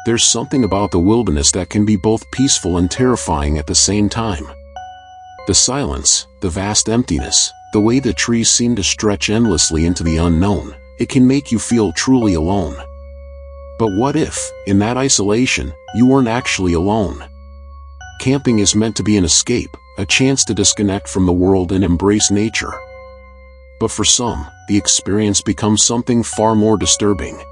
There's something about the wilderness that can be both peaceful and terrifying at the same time. The silence, the vast emptiness, the way the trees seem to stretch endlessly into the unknown, it can make you feel truly alone. But what if, in that isolation, you weren't actually alone? Camping is meant to be an escape, a chance to disconnect from the world and embrace nature. But for some, the experience becomes something far more disturbing.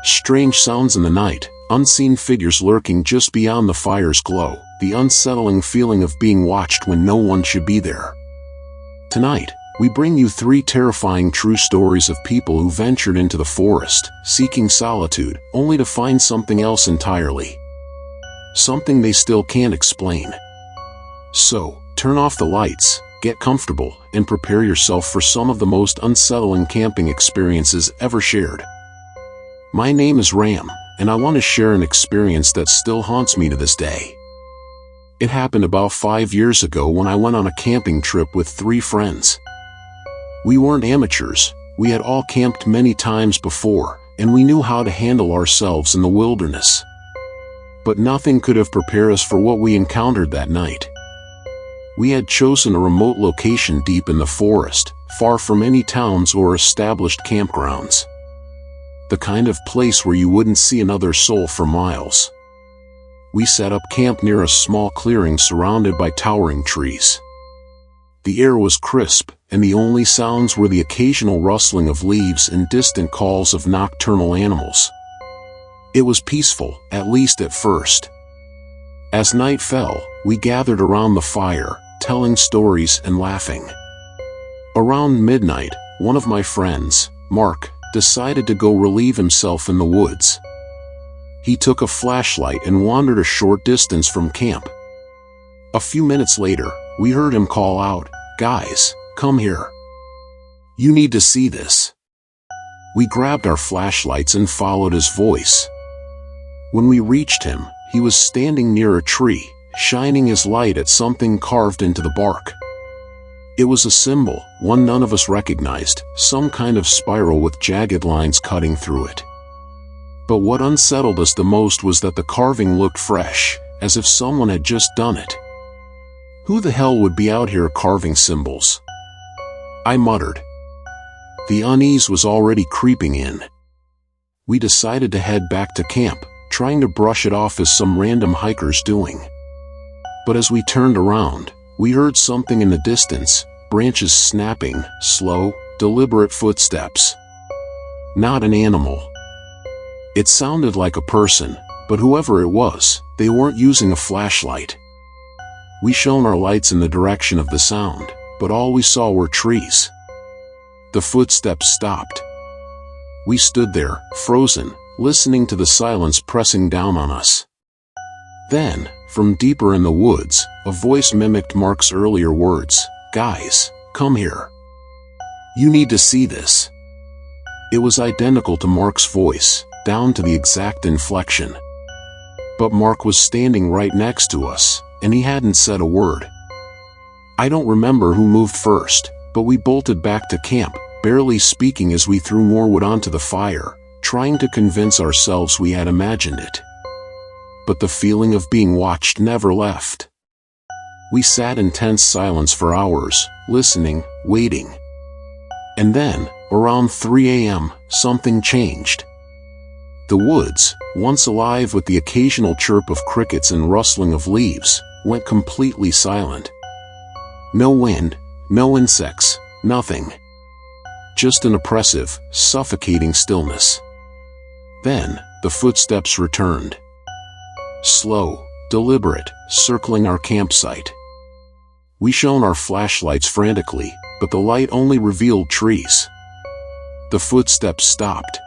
Strange sounds in the night, unseen figures lurking just beyond the fire's glow, the unsettling feeling of being watched when no one should be there. Tonight, we bring you 3 terrifying true stories of people who ventured into the forest, seeking solitude, only to find something else entirely. Something they still can't explain. So, turn off the lights, get comfortable, and prepare yourself for some of the most unsettling camping experiences ever shared. My name is Ram, and I want to share an experience that still haunts me to this day. It happened about 5 years ago when I went on a camping trip with 3 friends. We weren't amateurs, we had all camped many times before, and we knew how to handle ourselves in the wilderness. But nothing could have prepared us for what we encountered that night. We had chosen a remote location deep in the forest, far from any towns or established campgrounds. The kind of place where you wouldn't see another soul for miles. We set up camp near a small clearing surrounded by towering trees. The air was crisp, and the only sounds were the occasional rustling of leaves and distant calls of nocturnal animals. It was peaceful, at least at first. As night fell, we gathered around the fire, telling stories and laughing. Around midnight, one of my friends, Mark, decided to go relieve himself in the woods. He took a flashlight and wandered a short distance from camp. A few minutes later, we heard him call out, "Guys, come here. You need to see this." We grabbed our flashlights and followed his voice. When we reached him, he was standing near a tree, shining his light at something carved into the bark. It was a symbol, one none of us recognized, some kind of spiral with jagged lines cutting through it. But what unsettled us the most was that the carving looked fresh, as if someone had just done it. Who the hell would be out here carving symbols? I muttered. The unease was already creeping in. We decided to head back to camp, trying to brush it off as some random hiker's doing. But as we turned around, we heard something in the distance, branches snapping, slow, deliberate footsteps. Not an animal. It sounded like a person, but whoever it was, they weren't using a flashlight. We shone our lights in the direction of the sound, but all we saw were trees. The footsteps stopped. We stood there, frozen, listening to the silence pressing down on us. Then, from deeper in the woods, a voice mimicked Mark's earlier words, "Guys, come here. You need to see this." It was identical to Mark's voice, down to the exact inflection. But Mark was standing right next to us, and he hadn't said a word. I don't remember who moved first, but we bolted back to camp, barely speaking as we threw more wood onto the fire, trying to convince ourselves we had imagined it. But the feeling of being watched never left. We sat in tense silence for hours, listening, waiting. And then, around 3 a.m., something changed. The woods, once alive with the occasional chirp of crickets and rustling of leaves, went completely silent. No wind, no insects, nothing. Just an oppressive, suffocating stillness. Then, the footsteps returned. Slow, deliberate, circling our campsite. We shone our flashlights frantically, but the light only revealed trees. The footsteps stopped.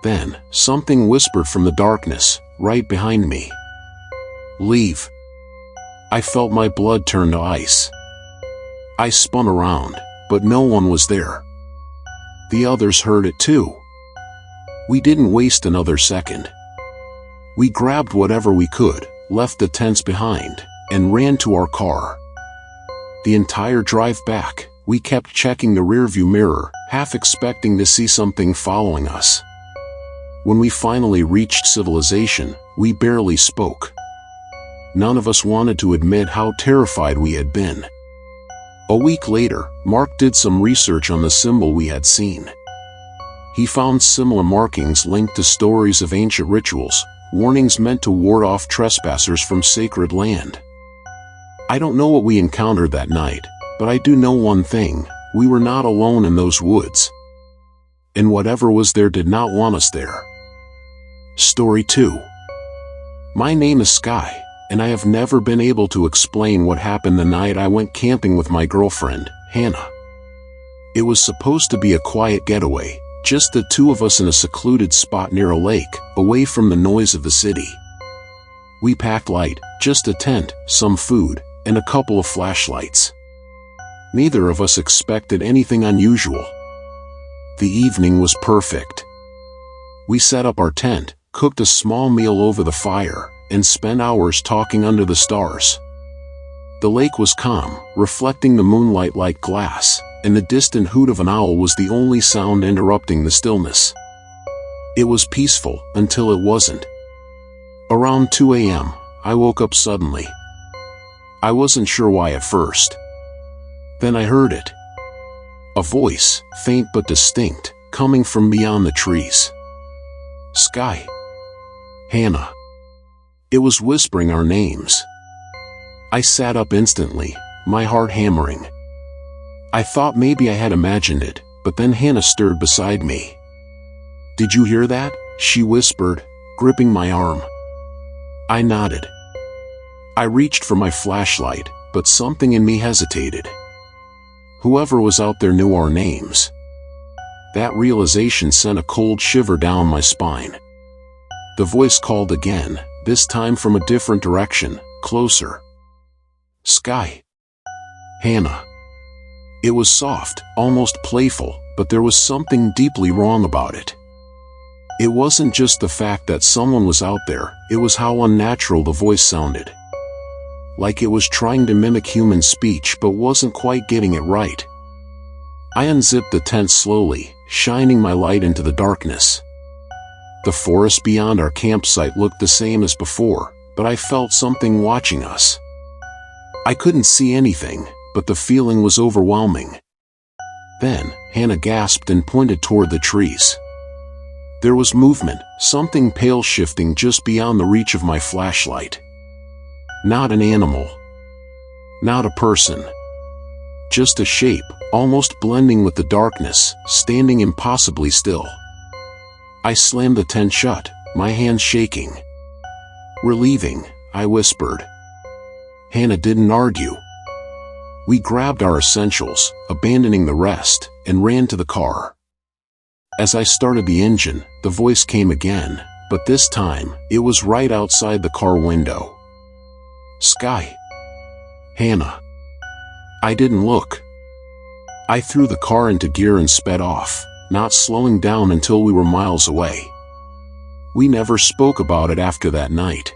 Then, something whispered from the darkness, right behind me. "Leave." I felt my blood turn to ice. I spun around, but no one was there. The others heard it too. We didn't waste another second. We grabbed whatever we could, left the tents behind, and ran to our car. The entire drive back, we kept checking the rearview mirror, half expecting to see something following us. When we finally reached civilization, we barely spoke. None of us wanted to admit how terrified we had been. A week later, Mark did some research on the symbol we had seen. He found similar markings linked to stories of ancient rituals, warnings meant to ward off trespassers from sacred land. I don't know what we encountered that night, but I do know one thing: we were not alone in those woods. And whatever was there did not want us there. Story 2. My name is Sky, and I have never been able to explain what happened the night I went camping with my girlfriend, Hannah. It was supposed to be a quiet getaway, just the two of us in a secluded spot near a lake, away from the noise of the city. We packed light, just a tent, some food, and a couple of flashlights. Neither of us expected anything unusual. The evening was perfect. We set up our tent, cooked a small meal over the fire, and spent hours talking under the stars. The lake was calm, reflecting the moonlight like glass, and the distant hoot of an owl was the only sound interrupting the stillness. It was peaceful until it wasn't. Around 2 a.m., I woke up suddenly. I wasn't sure why at first. Then I heard it. A voice, faint but distinct, coming from beyond the trees. Sky. Hannah. It was whispering our names. I sat up instantly, my heart hammering. I thought maybe I had imagined it, but then Hannah stirred beside me. "Did you hear that?" she whispered, gripping my arm. I nodded. I reached for my flashlight, but something in me hesitated. Whoever was out there knew our names. That realization sent a cold shiver down my spine. The voice called again, this time from a different direction, closer. Sky. Hannah. It was soft, almost playful, but there was something deeply wrong about it. It wasn't just the fact that someone was out there, it was how unnatural the voice sounded. Like it was trying to mimic human speech but wasn't quite getting it right. I unzipped the tent slowly, shining my light into the darkness. The forest beyond our campsite looked the same as before, but I felt something watching us. I couldn't see anything, but the feeling was overwhelming. Then, Hannah gasped and pointed toward the trees. There was movement, something pale shifting just beyond the reach of my flashlight. Not an animal. Not a person. Just a shape, almost blending with the darkness, standing impossibly still. I slammed the tent shut, my hands shaking. "We're leaving," I whispered. Hannah didn't argue. We grabbed our essentials, abandoning the rest, and ran to the car. As I started the engine, the voice came again, but this time, it was right outside the car window. Sky. Hannah. I didn't look. I threw the car into gear and sped off, not slowing down until we were miles away. We never spoke about it after that night.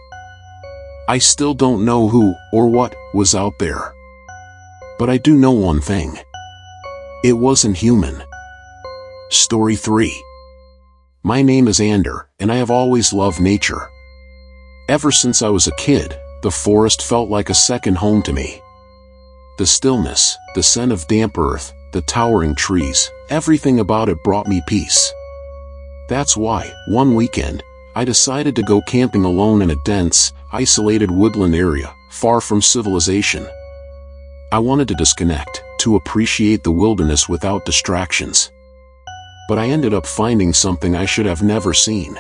I still don't know who, or what, was out there. But I do know one thing. It wasn't human. Story 3. My name is Ander, and I have always loved nature. Ever since I was a kid, the forest felt like a second home to me. The stillness, the scent of damp earth, the towering trees, everything about it brought me peace. That's why, one weekend, I decided to go camping alone in a dense, isolated woodland area, far from civilization. I wanted to disconnect, to appreciate the wilderness without distractions. But I ended up finding something I should have never seen.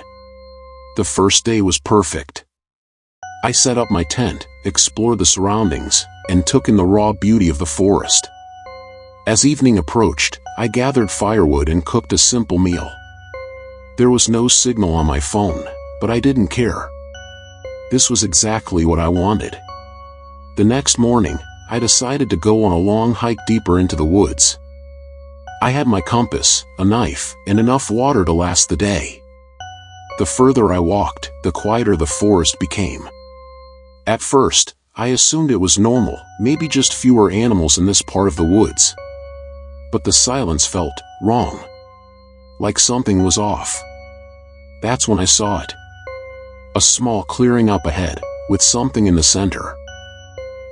The first day was perfect. I set up my tent, explored the surroundings, and took in the raw beauty of the forest. As evening approached, I gathered firewood and cooked a simple meal. There was no signal on my phone, but I didn't care. This was exactly what I wanted. The next morning, I decided to go on a long hike deeper into the woods. I had my compass, a knife, and enough water to last the day. The further I walked, the quieter the forest became. At first, I assumed it was normal, maybe just fewer animals in this part of the woods. But the silence felt wrong. Like something was off. That's when I saw it. A small clearing up ahead, with something in the center.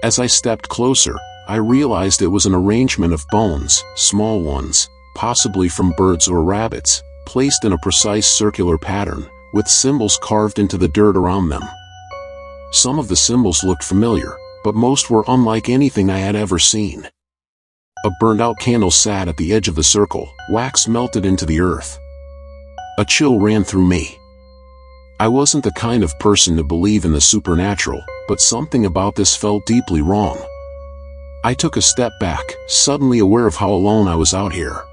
As I stepped closer, I realized it was an arrangement of bones, small ones, possibly from birds or rabbits, placed in a precise circular pattern, with symbols carved into the dirt around them. Some of the symbols looked familiar, but most were unlike anything I had ever seen. A burned-out candle sat at the edge of the circle, wax melted into the earth. A chill ran through me. I wasn't the kind of person to believe in the supernatural, but something about this felt deeply wrong. I took a step back, suddenly aware of how alone I was out here.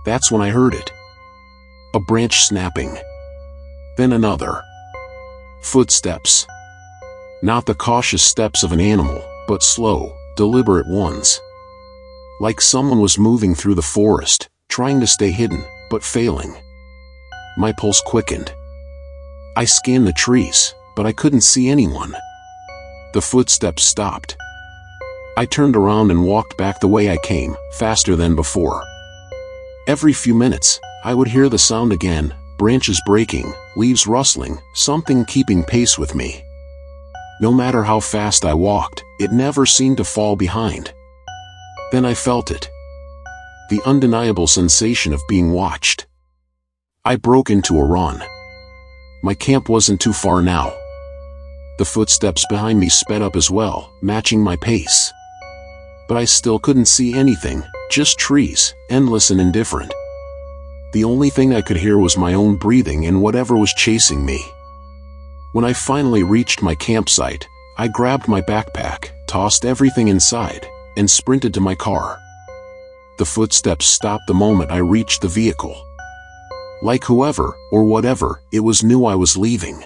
That's when I heard it. A branch snapping. Then another. Footsteps. Not the cautious steps of an animal, but slow, deliberate ones. Like someone was moving through the forest, trying to stay hidden, but failing. My pulse quickened. I scanned the trees, but I couldn't see anyone. The footsteps stopped. I turned around and walked back the way I came, faster than before. Every few minutes, I would hear the sound again, branches breaking, leaves rustling, something keeping pace with me. No matter how fast I walked, it never seemed to fall behind. Then I felt it. The undeniable sensation of being watched. I broke into a run. My camp wasn't too far now. The footsteps behind me sped up as well, matching my pace. But I still couldn't see anything, just trees, endless and indifferent. The only thing I could hear was my own breathing and whatever was chasing me. When I finally reached my campsite, I grabbed my backpack, tossed everything inside, and sprinted to my car. The footsteps stopped the moment I reached the vehicle. Like whoever, or whatever, it was knew I was leaving.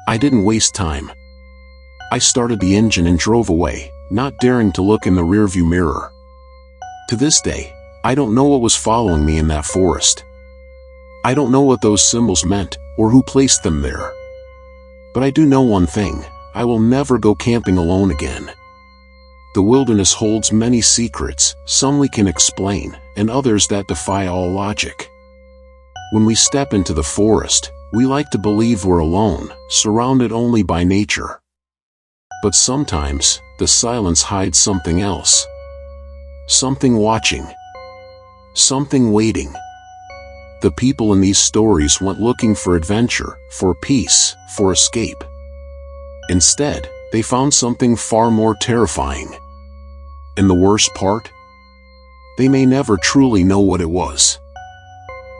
I didn't waste time. I started the engine and drove away, not daring to look in the rearview mirror. To this day, I don't know what was following me in that forest. I don't know what those symbols meant, or who placed them there. But I do know one thing, I will never go camping alone again. The wilderness holds many secrets, some we can explain, and others that defy all logic. When we step into the forest, we like to believe we're alone, surrounded only by nature. But sometimes, the silence hides something else. Something watching. Something waiting. The people in these stories went looking for adventure, for peace, for escape. Instead, they found something far more terrifying. And the worst part? They may never truly know what it was.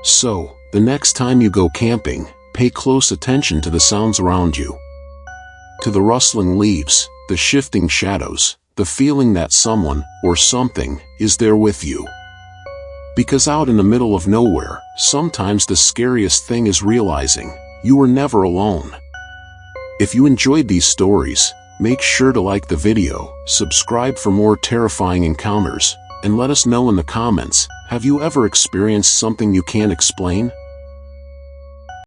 So, the next time you go camping, pay close attention to the sounds around you. To the rustling leaves, the shifting shadows, the feeling that someone, or something, is there with you. Because out in the middle of nowhere, sometimes the scariest thing is realizing, you were never alone. If you enjoyed these stories, make sure to like the video, subscribe for more terrifying encounters, and let us know in the comments, have you ever experienced something you can't explain?